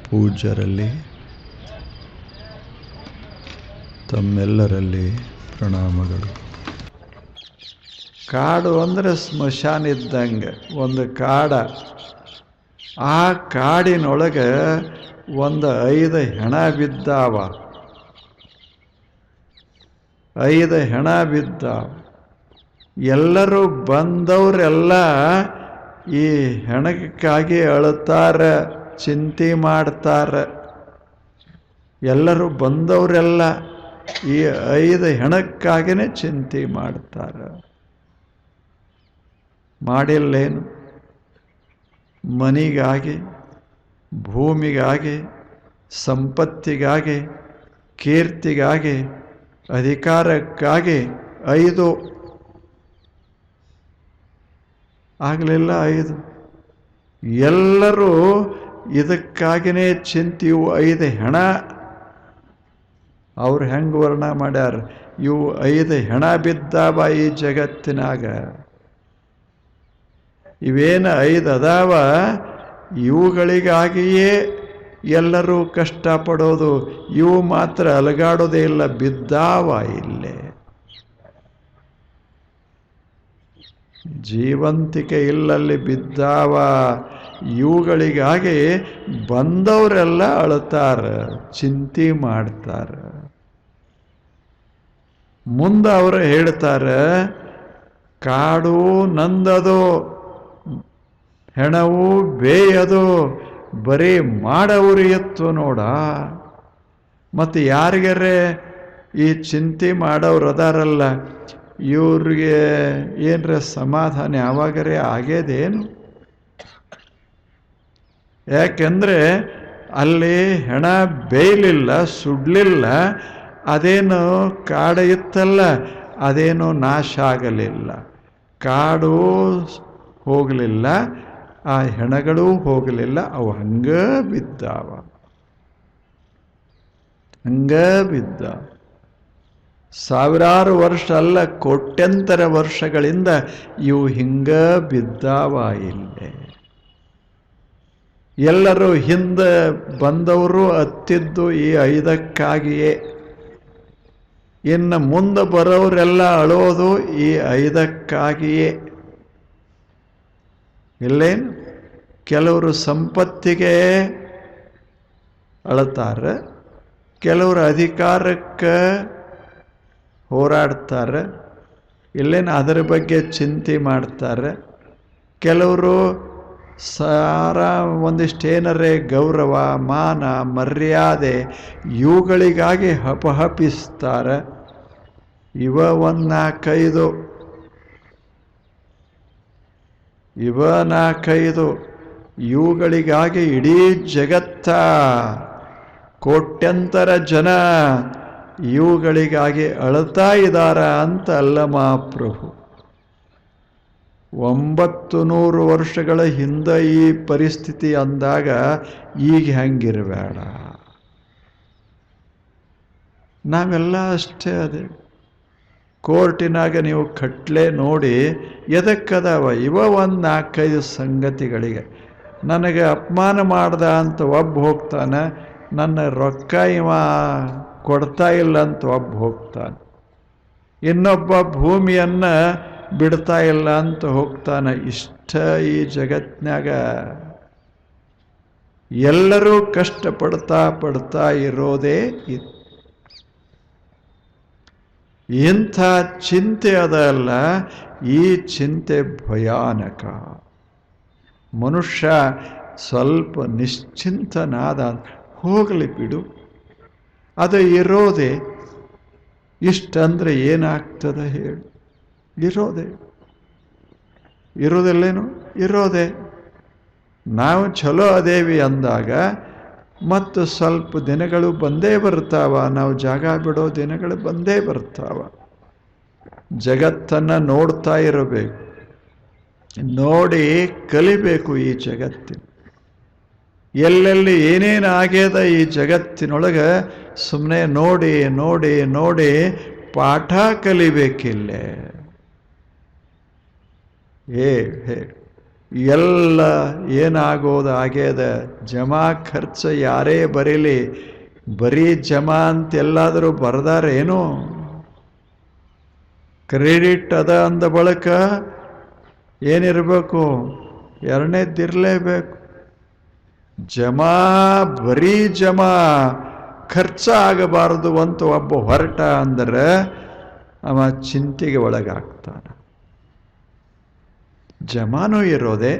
ಪೂಜ್ಯರಲ್ಲಿ ತಮ್ಮೆಲ್ಲರಲ್ಲಿ ಪ್ರಣಾಮಗಳು. ಕಾಡು ಅಂದರೆ ಸ್ಮಶಾನ ಇದ್ದಂಗೆ ಒಂದು ಕಾಡ. ಆ ಕಾಡಿನೊಳಗೆ ಒಂದು 5 ಹೆಣ ಬಿದ್ದಾವ. 5 ಹೆಣ ಬಿದ್ದಾವ. ಎಲ್ಲರೂ ಬಂದವರೆಲ್ಲ ಈ ಹೆಣಕ್ಕಾಗಿ ಅಳುತ್ತಾರೆ, ಚಿಂತೆ ಮಾಡ್ತಾರೆ. ಎಲ್ಲರೂ ಬಂದವರೆಲ್ಲ ಈ 5 ಹೆಣಕ್ಕಾಗಿಯೇ ಚಿಂತೆ ಮಾಡ್ತಾರೆ. ಮಾಡಿಲ್ಲೇನು? ಮನಿಗಾಗಿ, ಭೂಮಿಗಾಗಿ, ಸಂಪತ್ತಿಗಾಗಿ, ಕೀರ್ತಿಗಾಗಿ, ಅಧಿಕಾರಕ್ಕಾಗಿ 5 ಆಗಲಿಲ್ಲ. 5 ಎಲ್ಲರೂ ಇದಕ್ಕಾಗಿಯೇ ಚಿಂತೆಯು 5 ಹೆಣ. ಅವ್ರು ಹೆಂಗೆ ವರ್ಣ ಮಾಡ್ಯಾರ? ಇವು 5 ಹೆಣ ಬಿದ್ದಾವ ಈ ಜಗತ್ತಿನಾಗ. ಇವೇನು 5 ಅದಾವ, ಇವುಗಳಿಗಾಗಿಯೇ ಎಲ್ಲರೂ ಕಷ್ಟಪಡೋದು. ಇವು ಮಾತ್ರ ಅಲಗಾಡೋದೇ ಇಲ್ಲ, ಬಿದ್ದಾವ ಇಲ್ಲೇ. ಜೀವಂತಿಕೆ ಇಲ್ಲಲ್ಲಿ ಬಿದ್ದಾವ. ಇವುಗಳಿಗಾಗಿ ಬಂದವರೆಲ್ಲ ಅಳುತ್ತಾರೆ, ಚಿಂತೆ ಮಾಡ್ತಾರೆ. ಮುಂದೆ ಅವರು ಹೇಳ್ತಾರೆ, ಕಾಡು ನಂದದು, ಹೆಣವು ಬೇಯದು, ಬರೀ ಮಾಡವ್ರಿಯತ್ತು ನೋಡ. ಮತ್ತು ಯಾರಿಗಾರೆ ಈ ಚಿಂತೆ ಮಾಡೋರು ಅದಾರಲ್ಲ, ಇವ್ರಿಗೆ ಏನರ ಸಮಾಧಾನ ಯಾವಾಗರೇ ಆಗ್ಯದೇನು? ಯಾಕೆಂದರೆ ಅಲ್ಲಿ ಹೆಣ ಬೇಯಲಿಲ್ಲ, ಸುಡಲಿಲ್ಲ. ಅದೇನು ಕಾಡು ಇತ್ತಲ್ಲ, ಅದೇನು ನಾಶ ಆಗಲಿಲ್ಲ. ಕಾಡು ಹೋಗಲಿಲ್ಲ, ಆ ಹೆಣಗಳೂ ಹೋಗಲಿಲ್ಲ. ಅವು ಹಂಗ ಬಿದ್ದಾವ, ಹಂಗ ಬಿದ್ದ. ಸಾವಿರಾರು ವರ್ಷ ಅಲ್ಲ, ಕೋಟ್ಯಂತರ ವರ್ಷಗಳಿಂದ ಇವು ಹಿಂಗ ಬಿದ್ದಾವ ಇಲ್ಲೇ. ಎಲ್ಲರೂ ಹಿಂದೆ ಬಂದವರು ಅತ್ತಿದ್ದು ಈ 5ಕ್ಕಾಗಿಯೇ. ಇನ್ನು ಮುಂದೆ ಬರೋರೆಲ್ಲ ಅಳೋದು ಈ 5ಕ್ಕಾಗಿಯೇ. ಇಲ್ಲೇನು? ಕೆಲವರು ಸಂಪತ್ತಿಗೆ ಅಳುತ್ತಾರೆ, ಕೆಲವರು ಅಧಿಕಾರಕ್ಕೆ ಹೋರಾಡ್ತಾರೆ. ಇಲ್ಲೇನು ಅದರ ಬಗ್ಗೆ ಚಿಂತೆ ಮಾಡ್ತಾರೆ. ಕೆಲವರು ಒಂದಿಷ್ಟೇನರೇ ಗೌರವ, ಮಾನ, ಮರ್ಯಾದೆ ಇವುಗಳಿಗಾಗಿ ಹಪಹಪಿಸ್ತಾರೆ. ಇವ 4-5 ಇವುಗಳಿಗಾಗಿ ಇಡೀ ಜಗತ್ತ, ಕೋಟ್ಯಂತರ ಜನ ಇವುಗಳಿಗಾಗಿ ಅಳ್ತಾ ಇದ್ದಾರ ಅಂತ ಅಲ್ಲ ಮಹಾಪ್ರಭು. 900 ವರ್ಷಗಳ ಹಿಂದೆ ಈ ಪರಿಸ್ಥಿತಿ ಅಂದಾಗ ಈಗ ಹೆಂಗಿರಬೇಡ. ನಾವೆಲ್ಲ ಅಷ್ಟೇ ಅದೇ. ಕೋರ್ಟಿನಾಗ ನೀವು ಕಟ್ಲೆ ನೋಡಿ ಎದಕ್ಕದಾವ? ಇವ 4-5 ಸಂಗತಿಗಳಿಗೆ. ನನಗೆ ಅಪಮಾನ ಮಾಡ್ದ ಅಂತ ಒಬ್ಬ ಹೋಗ್ತಾನೆ, ನನ್ನ ರೊಕ್ಕ ಇವ ಕೊಡ್ತಾ ಇಲ್ಲ ಅಂತ ಒಬ್ಬ ಹೋಗ್ತಾನೆ, ಇನ್ನೊಬ್ಬ ಭೂಮಿಯನ್ನು ಬಿಡ್ತಾ ಇಲ್ಲ ಅಂತ ಹೋಗ್ತಾನೆ. ಇಷ್ಟ ಈ ಜಗತ್ನಾಗ ಎಲ್ಲರೂ ಕಷ್ಟಪಡ್ತಾ ಇರೋದೇ ಇದು. ಇಂಥ ಚಿಂತೆ ಅದಲ್ಲ, ಈ ಚಿಂತೆ ಭಯಾನಕ. ಮನುಷ್ಯ ಸ್ವಲ್ಪ ನಿಶ್ಚಿಂತನಾದ, ಹೋಗಲಿ ಬಿಡು, ಅದು ಇರೋದೆ. ಇಷ್ಟಂದ್ರೆ ಏನಾಗ್ತದೆ ಹೇಳು? ಇರೋದಿಲ್ಲೇನು? ಇರೋದೆ. ನಾವು ಚಲೋ ಅದೇವಿ ಅಂದಾಗ ಮತ್ತು ಸ್ವಲ್ಪ ದಿನಗಳು ಬಂದೇ ಬರ್ತಾವ. ನಾವು ಜಾಗ ಬಿಡೋ ದಿನಗಳು ಬಂದೇ ಬರ್ತಾವ. ಜಗತ್ತನ್ನು ನೋಡ್ತಾ ಇರಬೇಕು, ನೋಡಿ ಕಲಿಬೇಕು. ಈ ಜಗತ್ತಿನ ಎಲ್ಲೆಲ್ಲಿ ಏನೇನು ಆಗ್ಯದ ಈ ಜಗತ್ತಿನೊಳಗೆ ಸುಮ್ಮನೆ ನೋಡಿ ನೋಡಿ ನೋಡಿ ಪಾಠ ಕಲಿಬೇಕಿಲ್ಲೇ. ಎಲ್ಲ ಏನಾಗೋದು ಆಗ್ಯದ. ಜಮಾ ಖರ್ಚು ಯಾರೇ ಬರೀಲಿ, ಬರೀ ಜಮಾ ಅಂತೆಲ್ಲಾದರೂ ಬರ್ದಾರೇನು? ಕ್ರೆಡಿಟ್ ಅದ ಅಂದ ಬಳಿಕ ಏನಿರಬೇಕು? ಎರಡನೇದಿರಲೇಬೇಕು. ಜಮಾ ಬರೀ ಜಮಾ ಖರ್ಚು ಆಗಬಾರದು ಅಂತ ಒಬ್ಬ ಹೊರಟ ಅಂದ್ರೆ ಅವ ಚಿಂತೆಗೆ ಒಳಗಾಗ್ತಾನೆ. ಜಮಾನೂ ಇರೋದೆ,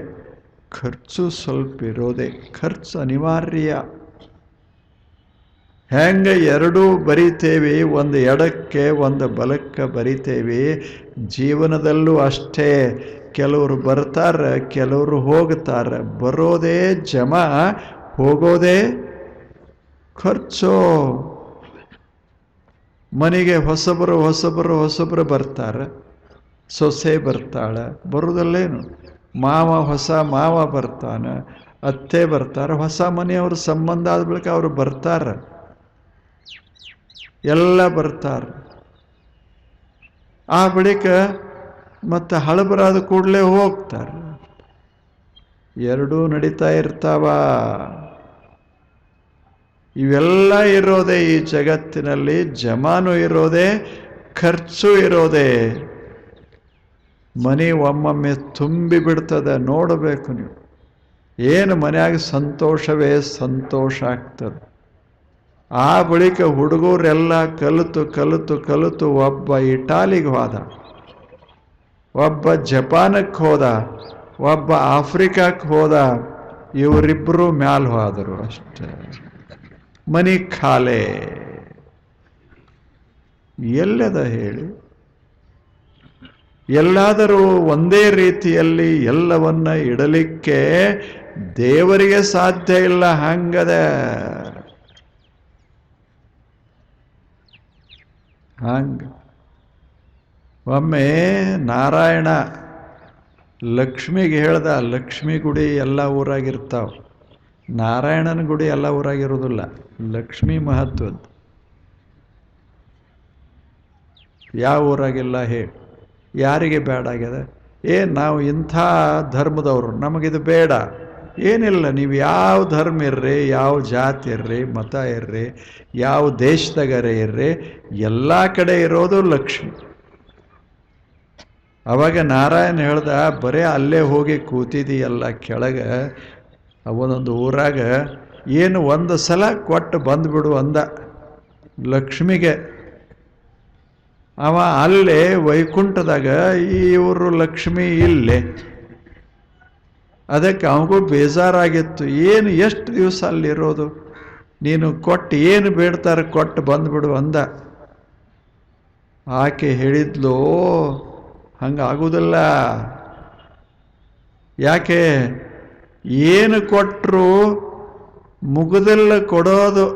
ಖರ್ಚು ಸ್ವಲ್ಪ ಇರೋದೆ. ಖರ್ಚು ಅನಿವಾರ್ಯ. ಹೆಂಗೆ ಎರಡೂ ಬರಿತೇವೆ, ಒಂದು ಎಡಕ್ಕೆ ಒಂದು ಬಲಕ್ಕೆ ಬರಿತೇವೆ, ಜೀವನದಲ್ಲೂ ಅಷ್ಟೇ. ಕೆಲವರು ಬರ್ತಾರೆ, ಕೆಲವರು ಹೋಗ್ತಾರೆ. ಬರೋದೇ ಜಮಾ, ಹೋಗೋದೇ ಖರ್ಚು. ಮನೆಗೆ ಹೊಸಬರು ಬರ್ತಾರೆ. ಸೊಸೆ ಬರ್ತಾಳೆ, ಬರುವುದಲ್ಲೇನು? ಹೊಸ ಮಾವ ಬರ್ತಾನೆ, ಅತ್ತೆ ಬರ್ತಾರೆ. ಹೊಸ ಮನೆಯವ್ರ ಸಂಬಂಧ ಆದ ಬಳಿಕ ಅವರು ಬರ್ತಾರೆ, ಎಲ್ಲ ಬರ್ತಾರೆ. ಆ ಬಳಿಕ ಮತ್ತೆ ಹಳಬರಾದ ಕೂಡಲೇ ಹೋಗ್ತಾರೆ. ಎರಡೂ ನಡೀತಾ ಇರ್ತಾವ. ಇವೆಲ್ಲ ಇರೋದೇ ಈ ಜಗತ್ತಿನಲ್ಲಿ. ಜಮಾನು ಇರೋದೇ, ಖರ್ಚು ಇರೋದೇ. ಮನೆ ಒಮ್ಮೊಮ್ಮೆ ತುಂಬಿ ಬಿಡ್ತದೆ, ನೋಡಬೇಕು ನೀವು. ಏನು ಮನೆಯಾಗ ಸಂತೋಷವೇ ಸಂತೋಷ ಆಗ್ತದೆ. ಆ ಬಳಿಕ ಹುಡುಗರೆಲ್ಲ ಕಲಿತು ಒಬ್ಬ ಇಟಾಲಿಗೆ ಹೋದ, ಒಬ್ಬ ಜಪಾನಕ್ಕೆ ಹೋದ, ಒಬ್ಬ ಆಫ್ರಿಕಾಕ್ಕೆ ಹೋದ. ಇವರಿಬ್ಬರು ಮ್ಯಾಲ್ ಹೋದರು ಅಷ್ಟೇ. ಮನಿ ಖಾಲೆ. ಎಲ್ಲದ ಹೇಳಿ? ಎಲ್ಲಾದರೂ ಒಂದೇ ರೀತಿಯಲ್ಲಿ ಎಲ್ಲವನ್ನ ಇಡಲಿಕ್ಕೆ ದೇವರಿಗೆ ಸಾಧ್ಯ ಇಲ್ಲ. ಹಂಗದ. ಒಮ್ಮೆ ನಾರಾಯಣ ಲಕ್ಷ್ಮಿಗೆ ಹೇಳ್ದ, ಲಕ್ಷ್ಮಿ ಗುಡಿ ಎಲ್ಲ ಊರಾಗಿರ್ತಾವ, ನಾರಾಯಣನ ಗುಡಿ ಎಲ್ಲ ಊರಾಗಿರೋದಿಲ್ಲ. ಲಕ್ಷ್ಮಿ ಮಹತ್ವದ್ದು. ಯಾವ ಊರಾಗಿಲ್ಲ ಹೇಳಿ? ಯಾರಿಗೆ ಬೇಡ ಆಗ್ಯದ? ನಾವು ಇಂಥ ಧರ್ಮದವರು, ನಮಗಿದು ಬೇಡ. ಏನಿಲ್ಲ, ನೀವು ಯಾವ ಧರ್ಮ ಇರ್ರಿ, ಯಾವ ಜಾತಿ ಇರ್ರಿ, ಮತ ಇರ್ರಿ, ಯಾವ ದೇಶದಾಗರೆ ಇರ್ರಿ, ಎಲ್ಲ ಕಡೆ ಇರೋದು ಲಕ್ಷ್ಮಿ. ಅವಾಗ ನಾರಾಯಣ ಹೇಳ್ದ, ಬರೇ ಅಲ್ಲೇ ಹೋಗಿ ಕೂತಿದೀಯಲ್ಲ ಕೆಳಗೆ. ಅವನೊಂದು ಊರಾಗ ಏನು ಒಂದು ಸಲ ಕೊಟ್ಟು ಬಂದ್ಬಿಡು ಅಂದ ಲಕ್ಷ್ಮಿಗೆ. ಅವ ಅಲ್ಲೇ ವೈಕುಂಠದಾಗ, ಇವರು ಲಕ್ಷ್ಮಿ ಇಲ್ಲೇ. ಅದಕ್ಕೆ ಅವನಿಗೂ ಬೇಜಾರಾಗಿತ್ತು. ಏನು ಎಷ್ಟು ದಿವಸ ಅಲ್ಲಿರೋದು, ನೀನು ಕೊಟ್ಟು ಏನು ಬೇಡ್ತಾರೆ ಕೊಟ್ಟು ಬಂದ್ಬಿಡು ಅಂದ. ಆಕೆ ಹೇಳಿದ್ಲು, ಹಂಗಾಗುವುದಿಲ್ಲ. ಯಾಕೆ? ಏನು ಕೊಟ್ಟರು ಮುಗುದಿಲ್ಲ ಕೊಡೋದು.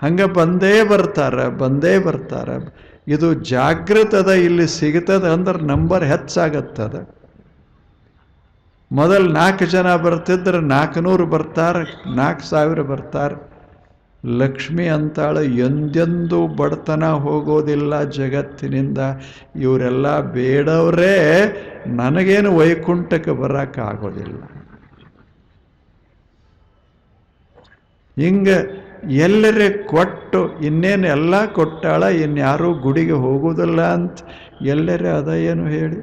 ಹಂಗೆ ಬಂದೇ ಬರ್ತಾರೆ. ಇದು ಜಾಗೃತದ, ಇಲ್ಲಿ ಸಿಗ್ತದೆ ಅಂದ್ರೆ ನಂಬರ್ ಹೆಚ್ಚಾಗತ್ತದ. ಮೊದಲು 4 ಜನ ಬರ್ತಿದ್ರೆ 400 ಬರ್ತಾರೆ, 4000 ಬರ್ತಾರೆ. ಲಕ್ಷ್ಮಿ ಅಂತಾಳು, ಎಂದೆಂದೂ ಬಡತನ ಹೋಗೋದಿಲ್ಲ ಜಗತ್ತಿನಿಂದ. ಇವರೆಲ್ಲ ಬೇಡವ್ರೇ, ನನಗೇನು ವೈಕುಂಠಕ್ಕೆ ಬರೋಕ್ಕಾಗೋದಿಲ್ಲ. ಹಿಂಗೆ ಎಲ್ಲರೇ ಕೊಟ್ಟು, ಇನ್ನೇನು ಎಲ್ಲ ಕೊಟ್ಟಾಳ, ಇನ್ಯಾರೂ ಗುಡಿಗೆ ಹೋಗೋದಿಲ್ಲ ಅಂತ ಎಲ್ಲರೇ ಅದ ಏನು ಹೇಳಿ?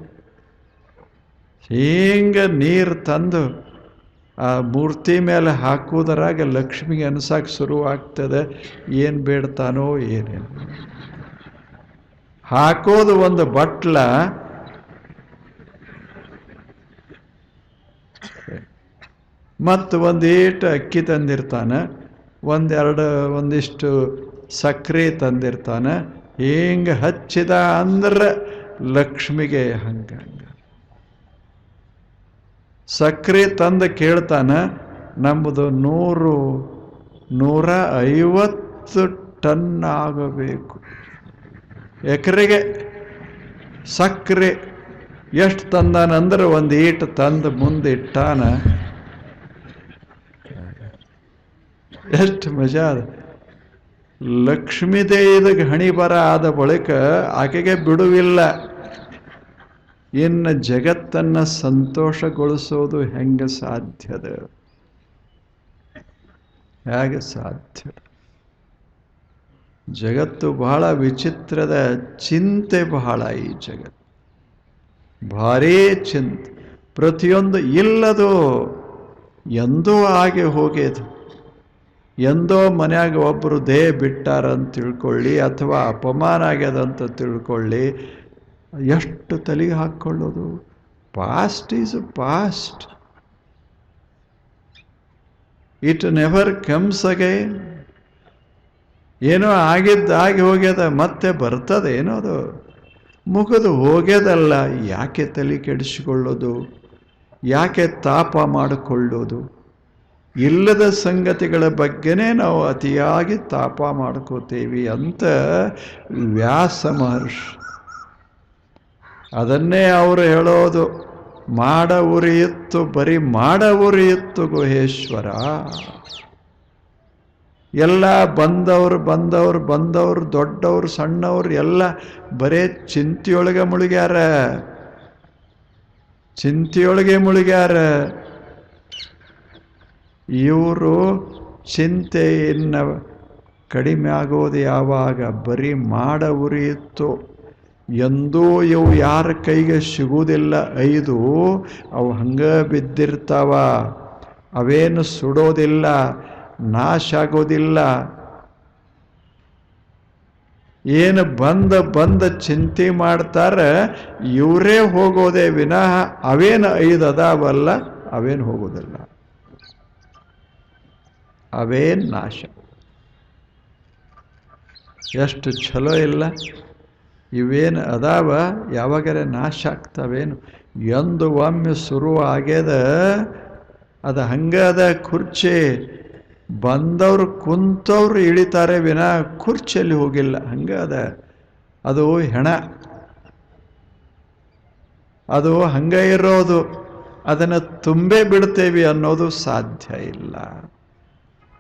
ಹಿಂಗೆ ನೀರು ತಂದು ಆ ಮೂರ್ತಿ ಮೇಲೆ ಹಾಕುವುದರಾಗ ಲಕ್ಷ್ಮಿಗೆ ಅನ್ಸಕ್ಕೆ ಶುರುವಾಗ್ತದೆ, ಏನು ಬೇಡ್ತಾನೋ ಏನೇನು. ಹಾಕೋದು ಒಂದು ಬಟ್ಲ, ಮತ್ತು ಒಂದೀಟು ಅಕ್ಕಿ ತಂದಿರ್ತಾನೆ, ಒಂದಿಷ್ಟು ಸಕ್ಕರೆ ತಂದಿರ್ತಾನೆ. ಹಿಂಗೆ ಹಚ್ಚಿದ ಅಂದ್ರೆ ಲಕ್ಷ್ಮಿಗೆ ಹಂಗ ಸಕ್ಕರೆ ತಂದು ಕೇಳ್ತಾನೆ, ನಮ್ಮದು 150 ಟನ್ ಆಗಬೇಕು ಎಕರೆಗೆ. ಸಕ್ಕರೆ ಎಷ್ಟು ತಂದಾನಂದ್ರೆ ಒಂದು ಈಟು ತಂದು ಮುಂದೆ ಇಟ್ಟಾನ. ಎಷ್ಟು ಮಜಾ ಅದ. ಲಕ್ಷ್ಮೀ ದೇವಿಗೆ ಹಣಿ ಬರ ಆದ ಬಳಿಕ ಆಕೆಗೆ ಬಿಡುವಿಲ್ಲ. ಇನ್ನು ಜಗತ್ತನ್ನು ಸಂತೋಷಗೊಳಿಸೋದು ಹೆಂಗೆ ಸಾಧ್ಯದ? ಹೇಗೆ ಸಾಧ್ಯ? ಜಗತ್ತು ಬಹಳ ವಿಚಿತ್ರದ, ಚಿಂತೆ ಬಹಳ. ಈ ಜಗತ್ತು ಭಾರೀ ಚಿಂತೆ. ಪ್ರತಿಯೊಂದು ಇಲ್ಲದು ಎಂದೋ ಆಗಿ ಹೋಗ್ಯದು. ಎಂದೋ ಮನ್ಯಾಗ ಒಬ್ಬರು ದೇಹ ಬಿಟ್ಟಾರಂತ ತಿಳ್ಕೊಳ್ಳಿ, ಅಥವಾ ಅಪಮಾನ ಆಗ್ಯದಂತ ತಿಳ್ಕೊಳ್ಳಿ, ಎಷ್ಟು ತಲೆಗೆ ಹಾಕ್ಕೊಳ್ಳೋದು. Past is past, it never comes again. ಏನೋ ಆಗಿದ್ದಾಗಿ ಹೋಗ್ಯದ, ಮತ್ತೆ ಬರ್ತದೆ ಏನೋ, ಅದು ಮುಗಿದು ಹೋಗ್ಯದಲ್ಲ. ಯಾಕೆ ತಲೆ ಕೆಡಿಸಿಕೊಳ್ಳೋದು? ಯಾಕೆ ತಾಪ ಮಾಡಿಕೊಳ್ಳೋದು? ಇಲ್ಲದ ಸಂಗತಿಗಳ ಬಗ್ಗೆನೇ ನಾವು ಅತಿಯಾಗಿ ತಾಪ ಮಾಡ್ಕೋತೀವಿ ಅಂತ ವ್ಯಾಸ ಮಹರ್ಷಿ ಅದನ್ನೇ ಅವರು ಹೇಳೋದು. ಮಾಡ ಉರಿಯಿತ್ತು, ಬರೀ ಮಾಡ ಉರಿಯಿತ್ತು ಗುಹೇಶ್ವರ. ಎಲ್ಲ ಬಂದವರು ದೊಡ್ಡವರು ಸಣ್ಣವರು ಎಲ್ಲ ಬರೇ ಚಿಂತೆಯೊಳಗೆ ಮುಳುಗ್ಯಾರ. ಇವರು ಚಿಂತೆಯನ್ನು ಕಡಿಮೆ ಆಗೋದು ಯಾವಾಗ? ಬರೀ ಮಾಡ ಉರಿಯಿತ್ತು. ಎಂದೂ ಇವು ಯಾರ ಕೈಗೆ ಸಿಗುವುದಿಲ್ಲ. ಅವು ಹಂಗೆ ಬಿದ್ದಿರ್ತಾವ. ಅವೇನು ಸುಡೋದಿಲ್ಲ, ನಾಶ ಆಗೋದಿಲ್ಲ. ಏನು ಬಂದ ಚಿಂತೆ ಮಾಡ್ತಾರೆ, ಇವರೇ ಹೋಗೋದೇ ವಿನಃ ಅವೇನು ಅದಾವಲ್ಲ ಅವೇನು ಹೋಗೋದಿಲ್ಲ, ಅವೇನು ನಾಶ. ಎಷ್ಟು ಚಲೋ ಇಲ್ಲ. ಇವೇನು ಅದಾವ ಯಾವಾಗರೆ ನಾಶ ಆಗ್ತವೇನು? ಎಂದು ಒಮ್ಮೆ ಶುರು ಆಗ್ಯದ ಅದು ಹಂಗದ. ಕುರ್ಚಿ ಬಂದವರು ಕುಂತವ್ರು ಇಳಿತಾರೆ ವಿನ ಕುರ್ಚಿಯಲ್ಲಿ ಹೋಗಿಲ್ಲ. ಹಂಗದ. ಅದು ಹೆಣ, ಅದು ಹಂಗ ಇರೋದು. ಅದನ್ನು ತುಂಬೇ ಬಿಡ್ತೇವೆ ಅನ್ನೋದು ಸಾಧ್ಯ ಇಲ್ಲ.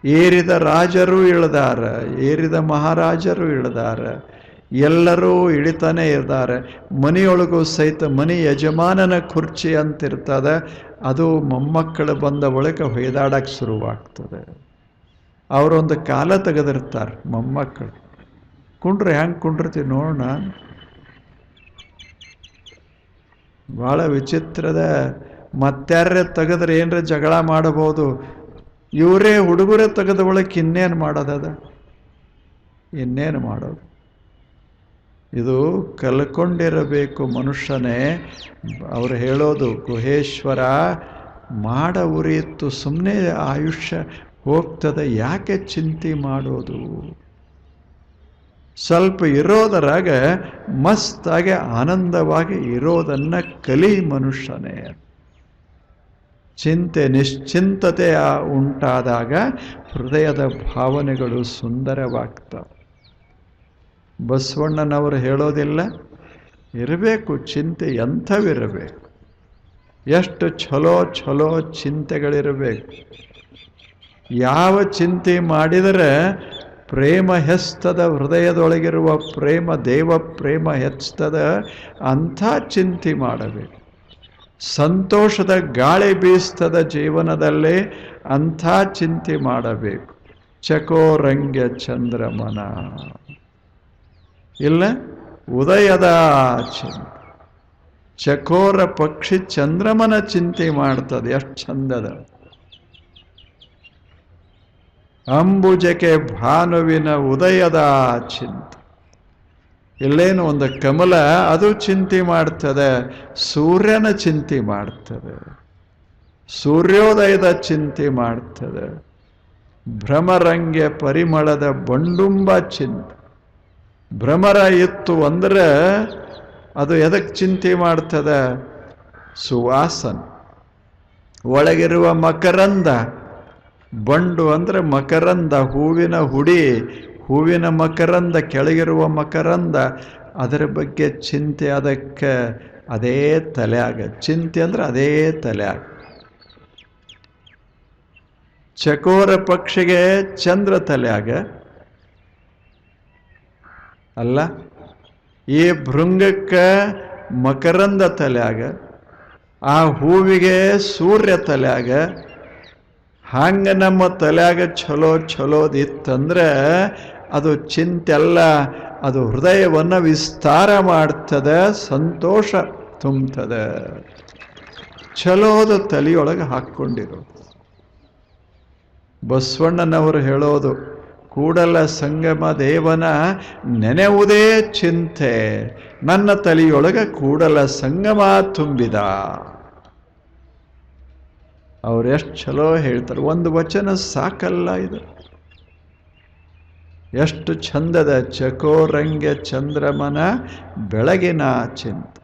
ಏರಿದ ರಾಜರು ಇಳಿದಾರ, ಏರಿದ ಮಹಾರಾಜರು ಇಳಿದಾರ, ಎಲ್ಲರೂ ಇಳಿತಾನೆ ಇದ್ದಾರೆ. ಮನೆಯೊಳಗೂ ಸಹಿತ ಮನೆ ಯಜಮಾನನ ಕುರ್ಚಿ ಅಂತಿರ್ತದೆ. ಅದು ಮೊಮ್ಮಕ್ಕಳು ಬಂದ ಬಳಿಕ ಹೊಯ್ದಾಡಕ್ಕೆ ಶುರುವಾಗ್ತದೆ. ಅವರೊಂದು ಕಾಲ ತೆಗೆದಿರ್ತಾರೆ ಮೊಮ್ಮಕ್ಕಳು. ಕುಂಡ್ರೆ ಹೆಂಗೆ ಕುಂಡಿರ್ತೀವಿ ನೋಡೋಣ. ಭಾಳ ವಿಚಿತ್ರದ. ಮತ್ತಾರೇ ತೆಗೆದ್ರೆ ಏನರ ಜಗಳ ಮಾಡಬಹುದು. ಇವರೇ ಹುಡುಗರೇ ತೆಗೆದ ಬಳಿಕ ಇನ್ನೇನು ಮಾಡೋದದ? ಇನ್ನೇನು ಮಾಡೋದು? ಇದು ಕಲ್ಕೊಂಡಿರಬೇಕು ಮನುಷ್ಯನೇ. ಅವರು ಹೇಳೋದು ಗುಹೇಶ್ವರ ಮಾಡ ಉರಿಯಿತ್ತು, ಸುಮ್ಮನೆ ಆಯುಷ್ಯ ಹೋಗ್ತದೆ, ಯಾಕೆ ಚಿಂತೆ ಮಾಡೋದು? ಸ್ವಲ್ಪ ಇರೋದರಾಗ ಮಸ್ತಾಗಿ ಆನಂದವಾಗಿ ಇರೋದನ್ನು ಕಲಿ ಮನುಷ್ಯನೇ. ಚಿಂತೆ ನಿಶ್ಚಿಂತತೆ ಉಂಟಾದಾಗ ಹೃದಯದ ಭಾವನೆಗಳು ಸುಂದರವಾಗ್ತವೆ. ಬಸವಣ್ಣನವರು ಹೇಳೋದಿಲ್ಲ, ಇರಬೇಕು ಚಿಂತೆ, ಎಂಥವಿರಬೇಕು, ಎಷ್ಟು ಛಲೋ ಛಲೋ ಚಿಂತೆಗಳಿರಬೇಕು. ಯಾವ ಚಿಂತೆ ಮಾಡಿದರೆ ಪ್ರೇಮ ಹೆಚ್ಚುತ್ತದೆ, ಹೃದಯದೊಳಗಿರುವ ಪ್ರೇಮ, ದೇವ ಪ್ರೇಮ ಹೆಚ್ಚುತ್ತದೆ, ಅಂಥ ಚಿಂತೆ ಮಾಡಬೇಕು. ಸಂತೋಷದ ಗಾಳಿ ಬೀಸ್ತದ ಜೀವನದಲ್ಲಿ, ಅಂಥ ಚಿಂತೆ ಮಾಡಬೇಕು. ಚಕೋರಂಗ್ಯ ಚಂದ್ರಮನ ಇಲ್ಲ, ಉದಯದ ಚಿಂತೆ. ಚಕೋರ ಪಕ್ಷಿ ಚಂದ್ರಮನ ಚಿಂತೆ ಮಾಡ್ತದೆ, ಎಷ್ಟು ಚಂದದ. ಅಂಬುಜಕ್ಕೆ ಭಾನುವಿನ ಉದಯದ ಚಿಂತೆ. ಇಲ್ಲೇನು ಒಂದು ಕಮಲ, ಅದು ಚಿಂತೆ ಮಾಡ್ತದೆ, ಸೂರ್ಯನ ಚಿಂತೆ ಮಾಡ್ತದೆ, ಸೂರ್ಯೋದಯದ ಚಿಂತೆ ಮಾಡ್ತದೆ. ಭ್ರಮರಂಗ್ಯ ಪರಿಮಳದ ಬಂಡುಂಬ ಚಿಂತೆ. ಭ್ರಮರ ಇತ್ತು ಅಂದ್ರೆ ಅದು ಎದಕ್ಕೆ ಚಿಂತೆ ಮಾಡ್ತದೆ? ಸುವಾಸನ, ಒಳಗಿರುವ ಮಕರಂದ. ಬಂಡು ಅಂದರೆ ಮಕರಂದ, ಹೂವಿನ ಹುಡಿ, ಹೂವಿನ ಮಕರಂದ, ಕೆಳಗಿರುವ ಮಕರಂದ. ಅದರ ಬಗ್ಗೆ ಚಿಂತೆ, ಅದಕ್ಕೆ ಅದೇ ತಲೆಯಾಗ ಚಿಂತೆ ಅಂದ್ರೆ ಅದೇ ತಲೆಯಾಗ. ಚಕೋರ ಪಕ್ಷಿಗೆ ಚಂದ್ರ ತಲೆಯಾಗ ಅಲ್ಲ, ಈ ಭೃಂಗಕ್ಕೆ ಮಕರಂದ ತಲ್ಯಾಗ, ಆ ಹೂವಿಗೆ ಸೂರ್ಯ ತಲ್ಯಾಗ. ಹಂಗೆ ನಮ್ಮ ತಲ್ಯಾಗ ಚಲೋದಿತ್ತಂದ್ರೆ ಅದು ಚಿಂತೆಲ್ಲ ಅದು ಹೃದಯವನ್ನು ವಿಸ್ತಾರ ಮಾಡ್ತದೆ, ಸಂತೋಷ ತುಂಬ್ತದೆ. ಚಲೋದು ತಲೆಯೊಳಗೆ ಹಾಕ್ಕೊಂಡಿರೋದು. ಬಸವಣ್ಣನವರು ಹೇಳೋದು, ಕೂಡಲ ಸಂಗಮ ದೇವನ ನೆನೆವುದೇ ಚಿಂತೆ, ನನ್ನ ತಲೆಯೊಳಗೆ ಕೂಡಲ ಸಂಗಮ ತುಂಬಿದ. ಅವ್ರು ಎಷ್ಟು ಚಲೋ ಹೇಳ್ತಾರೆ. ಒಂದು ವಚನ ಸಾಕಲ್ಲ ಇದು. ಎಷ್ಟು ಚಂದದ ಚಕೋರಂಗ್ಯ ಚಂದ್ರಮನ ಬೆಳಗಿನ ಚಿಂತೆ,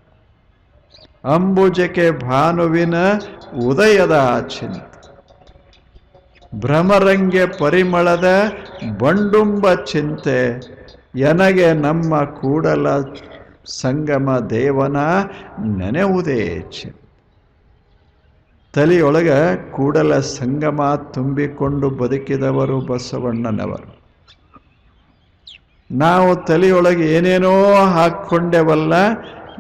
ಅಂಬುಜಕ್ಕೆ ಭಾನುವಿನ ಉದಯದ ಚಿಂತೆ, ಭ್ರಮರಂಗ್ಯ ಪರಿಮಳದ ಬಂಡುಂಬ ಚಿಂತೆ, ಎನಗೆ ನಮ್ಮ ಕೂಡಲ ಸಂಗಮ ದೇವನ ನೆನೆವುದೇ ಚಿಂತೆ. ತಲೆಯೊಳಗೆ ಕೂಡಲ ಸಂಗಮ ತುಂಬಿಕೊಂಡು ಬದುಕಿದವರು ಬಸವಣ್ಣನವರು. ನಾವು ತಲೆಯೊಳಗೆ ಏನೇನೋ ಹಾಕ್ಕೊಂಡೇವಲ್ಲ,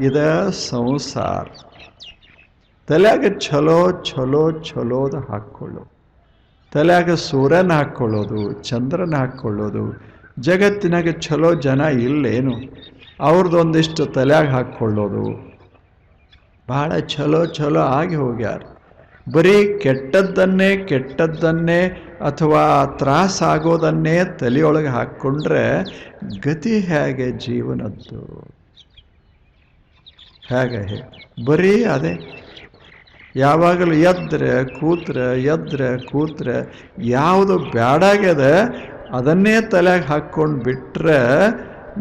ಇದ ಸಂಸಾರ. ತಲೆಯಾಗ ಚಲೋದು ಹಾಕ್ಕೊಳ್ಳೋದು, ತಲೆಯಾಗ ಸೂರ್ಯನ ಹಾಕ್ಕೊಳ್ಳೋದು, ಚಂದ್ರನ ಹಾಕ್ಕೊಳ್ಳೋದು. ಜಗತ್ತಿನಾಗ ಚಲೋ ಜನ ಇಲ್ಲೇನು, ಅವ್ರದ್ದೊಂದಿಷ್ಟು ತಲೆಯಾಗ ಹಾಕ್ಕೊಳ್ಳೋದು. ಭಾಳ ಚಲೋ ಆಗಿ ಹೋಗ್ಯಾರ. ಬರೀ ಕೆಟ್ಟದ್ದನ್ನೇ ಅಥವಾ ತ್ರಾಸಾಗೋದನ್ನೇ ತಲೆಯೊಳಗೆ ಹಾಕ್ಕೊಂಡ್ರೆ ಗತಿ ಹೇಗೆ ಜೀವನದ್ದು? ಹೇಗೆ? ಬರೀ ಅದೇ. ಯಾವಾಗಲೂ ಎದ್ರೆ ಕೂತ್ರೆ ಯಾವುದು ಬ್ಯಾಡಾಗ್ಯದ ಅದನ್ನೇ ತಲೆಗೆ ಹಾಕ್ಕೊಂಡು ಬಿಟ್ರೆ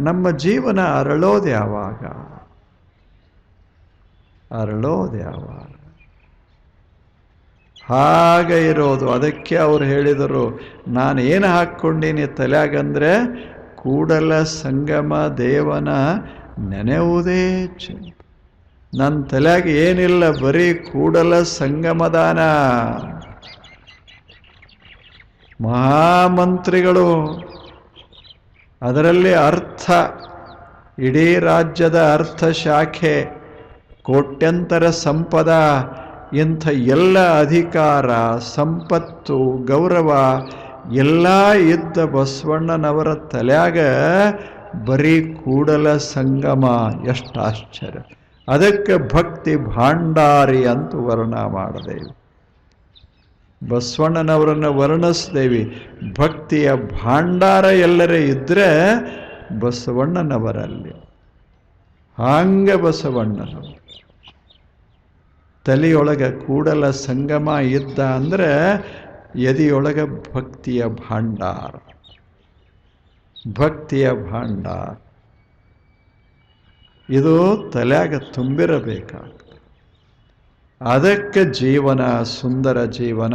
ನಮ್ಮ ಜೀವನ ಅರಳೋದು ಯಾವಾಗ? ಹಾಗೆ ಇರೋದು. ಅದಕ್ಕೆ ಅವ್ರು ಹೇಳಿದರು, ನಾನು ಏನು ಹಾಕ್ಕೊಂಡೀನಿ ತಲೆಯಾಗಂದ್ರೆ ಕೂಡಲ ಸಂಗಮ ದೇವನ ನೆನೆಯುವುದೇ ಚಿಂತೆ. ನನ್ನ ತಲೆಯಾಗ ಏನಿಲ್ಲ, ಬರೀ ಕೂಡಲ ಸಂಗಮದಾನ. ಮಹಾಮಂತ್ರಿಗಳು, ಅದರಲ್ಲಿ ಅರ್ಥ, ಇಡೀ ರಾಜ್ಯದ ಅರ್ಥ ಶಾಖೆ, ಕೋಟ್ಯಂತರ ಸಂಪದ, ಇಂಥ ಎಲ್ಲ ಅಧಿಕಾರ, ಸಂಪತ್ತು, ಗೌರವ ಎಲ್ಲ ಇದ್ದ ಬಸವಣ್ಣನವರ ತಲೆಯಾಗ ಬರೀ ಕೂಡಲ ಸಂಗಮ. ಎಷ್ಟು ಆಶ್ಚರ್ಯ! ಅದಕ್ಕೆ ಭಕ್ತಿ ಭಾಂಡಾರಿ ಅಂತ ವರ್ಣ ಮಾಡಿದೆವು. ಬಸವಣ್ಣನವರನ್ನು ವರ್ಣಿಸಿದೇವಿ. ಭಕ್ತಿಯ ಭಾಂಡಾರ ಎಲ್ಲರೇ ಇದ್ದರೆ ಬಸವಣ್ಣನವರಲ್ಲಿ. ಹಾಂಗೆ ಬಸವಣ್ಣನವರು ತಲೆಯೊಳಗೆ ಕೂಡಲ ಸಂಗಮ ಇದ್ದ ಅಂದರೆ ಎದೆಯೊಳಗೆ ಭಕ್ತಿಯ ಭಾಂಡಾರ. ಇದು ತಲೆಯಾಗ ತುಂಬಿರಬೇಕಾಗ್ತದೆ. ಅದಕ್ಕೆ ಜೀವನ, ಸುಂದರ ಜೀವನ,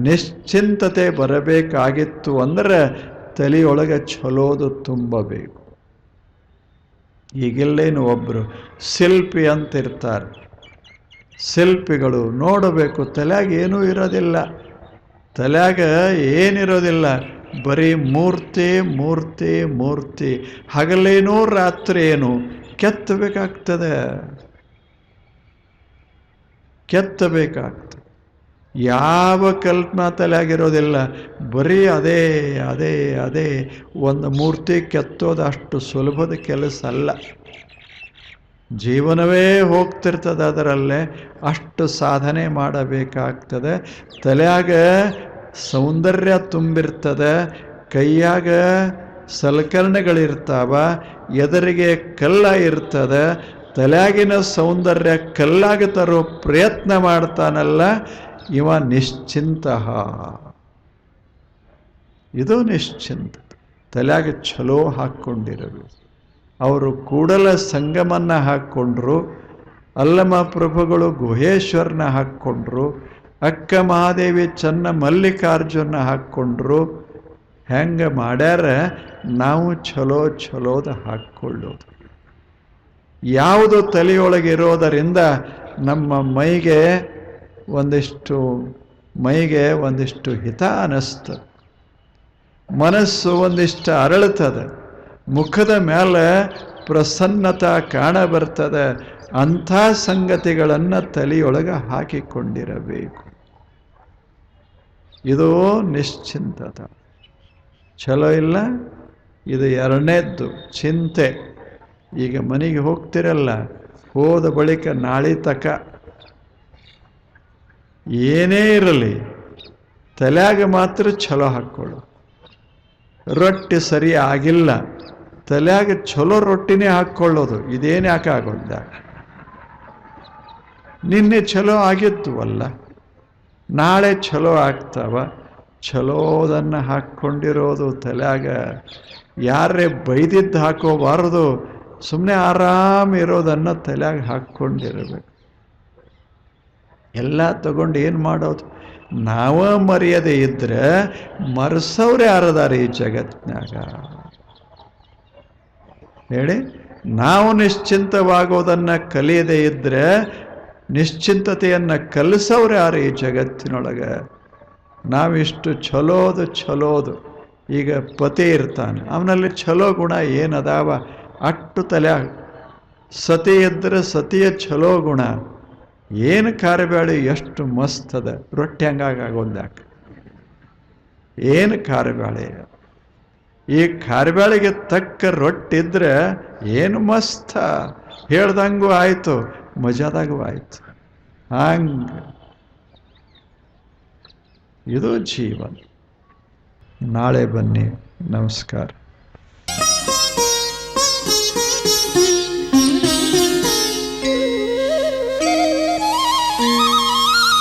ನಿಶ್ಚಿಂತತೆ ಬರಬೇಕಾಗಿತ್ತು ಅಂದರೆ ತಲೆಯೊಳಗೆ ಚಲೋದು ತುಂಬಬೇಕು. ಈಗಿಲ್ಲೇನು ಒಬ್ಬರು ಶಿಲ್ಪಿ ಅಂತಿರ್ತಾರೆ. ಶಿಲ್ಪಿಗಳು ನೋಡಬೇಕು, ತಲೆಯಾಗ ಏನೂ ಇರೋದಿಲ್ಲ. ತಲೆಯಾಗ ಏನಿರೋದಿಲ್ಲ, ಬರೀ ಮೂರ್ತಿ. ಹಗಲೇನೋ ರಾತ್ರಿ ಏನು ಕೆತ್ತಬೇಕಾಗ್ತದೆ. ಯಾವ ಕಲ್ಪನಾ ತಲೆಯಾಗಿರೋದಿಲ್ಲ. ಬರೀ ಅದೇ ಒಂದು ಮೂರ್ತಿ ಕೆತ್ತೋದು ಅಷ್ಟು ಸುಲಭದ ಕೆಲಸ ಅಲ್ಲ. ಜೀವನವೇ ಹೋಗ್ತಿರ್ತದೆ ಅದರಲ್ಲೇ. ಅಷ್ಟು ಸಾಧನೆ ಮಾಡಬೇಕಾಗ್ತದೆ. ತಲೆಯಾಗ ಸೌಂದರ್ಯ ತುಂಬಿರ್ತದೆ, ಕೈಯಾಗ ಸಲಕರಣೆಗಳಿರ್ತಾವ, ಎದುರಿಗೆ ಕಲ್ಲ ಇರ್ತದೆ. ತಲೆಯಾಗಿನ ಸೌಂದರ್ಯ ಕಲ್ಲಾಗ ತರೋ ಪ್ರಯತ್ನ ಮಾಡ್ತಾನಲ್ಲ ಇವ ನಿಶ್ಚಿಂತ. ಇದು ನಿಶ್ಚಿಂತ. ತಲೆಯಾಗ ಚಲೋ ಹಾಕ್ಕೊಂಡಿರಬೇಕು. ಅವರು ಕೂಡಲ ಸಂಗಮನ್ನ ಹಾಕ್ಕೊಂಡ್ರು, ಅಲ್ಲಮ ಪ್ರಭುಗಳು ಗುಹೇಶ್ವರನ ಹಾಕ್ಕೊಂಡ್ರು, ಅಕ್ಕ ಮಹಾದೇವಿ ಚನ್ನ ಮಲ್ಲಿಕಾರ್ಜುನ ಹಾಕ್ಕೊಂಡ್ರು. ಹೆಂಗೆ ಮಾಡ್ಯಾರ ನಾವು ಚಲೋದ ಹಾಕ್ಕೊಳ್ಳೋದು. ಯಾವುದು ತಲೆಯೊಳಗಿರೋದರಿಂದ ನಮ್ಮ ಮೈಗೆ ಒಂದಿಷ್ಟು ಹಿತ ಅನ್ನಿಸ್ತದೆ, ಮನಸ್ಸು ಒಂದಿಷ್ಟು ಅರಳುತ್ತದೆ, ಮುಖದ ಮೇಲೆ ಪ್ರಸನ್ನತಾ ಕಾಣಬರ್ತದೆ. ಅಂಥ ಸಂಗತಿಗಳನ್ನು ತಲೆಯೊಳಗೆ ಹಾಕಿಕೊಂಡಿರಬೇಕು. ಇದು ನಿಶ್ಚಿಂತತ. ಚಲೋ ಇಲ್ಲ. ಇದು ಎರಡನೇದ್ದು ಚಿಂತೆ. ಈಗ ಮನೆಗೆ ಹೋಗ್ತಿರಲ್ಲ, ಹೋದ ಬಳಿಕ ನಾಳೆ ತಕ ಏನೇ ಇರಲಿ ತಲೆಯಾಗ ಮಾತ್ರ ಚಲೋ ಹಾಕ್ಕೊಳ್ಳು. ರೊಟ್ಟಿ ಸರಿ ಆಗಿಲ್ಲ, ತಲೆಯಾಗ ಚಲೋ ರೊಟ್ಟಿನೇ ಹಾಕ್ಕೊಳ್ಳೋದು. ಇದೇನು ಯಾಕೆ ಆಗೋಲ್ಲ? ನಿನ್ನೆ ಚಲೋ ಆಗಿತ್ತು ಅಲ್ಲ, ನಾಳೆ ಚಲೋ ಆಗ್ತಾವ. ಚಲೋದನ್ನು ಹಾಕ್ಕೊಂಡಿರೋದು ತಲೆಯಾಗ. ಯಾರೇ ಬೈದಿದ್ದು ಹಾಕೋಬಾರದು. ಸುಮ್ಮನೆ ಆರಾಮ ಇರೋದನ್ನು ತಲೆಯಾಗ ಹಾಕ್ಕೊಂಡಿರಬೇಕು. ಎಲ್ಲ ತಗೊಂಡು ಏನು ಮಾಡೋದು? ನಾವ ಮರ್ಯಾದೆ ಇದ್ರೆ ಮರೆಸೋರು ಯಾರದಾರ ಈ ಜಗತ್ನಾಗ ಹೇಳಿ? ನಾವು ನಿಶ್ಚಿಂತವಾಗೋದನ್ನು ಕಲಿಯದೇ ಇದ್ರೆ ನಿಶ್ಚಿಂತತೆಯನ್ನು ಕಲಿಸೋರು ಯಾರು ಈ ಜಗತ್ತಿನೊಳಗೆ? ನಾವಿಷ್ಟು ಚಲೋದು. ಈಗ ಪತಿ ಇರ್ತಾನೆ, ಅವನಲ್ಲಿ ಚಲೋ ಗುಣ ಏನದಾವ ಅಟ್ಟು ತಲೆ. ಸತಿ ಇದ್ದರೆ ಸತಿಯ ಚಲೋ ಗುಣ ಏನು. ಕಾರ್ಯಬೇಳೆ ಎಷ್ಟು ಮಸ್ತ್ ಅದ. ರೊಟ್ಟಿ ಹಂಗಾಗೋದ್ಯಾಕ? ಏನು ಕಾರ್ಯಬೇಳೆ? ಈ ಕಾರ್ಯಬೇಳೆಗೆ ತಕ್ಕ ರೊಟ್ಟಿದ್ರೆ ಏನು ಮಸ್ತ. ಹೇಳ್ದಂಗೂ ಆಯಿತು, ಮಜಾದಾಗೂ ಆಯಿತು. ಹಂಗೆ ಇದು ಜೀವನ. ನಾಳೆ ಬನ್ನಿ. ನಮಸ್ಕಾರ.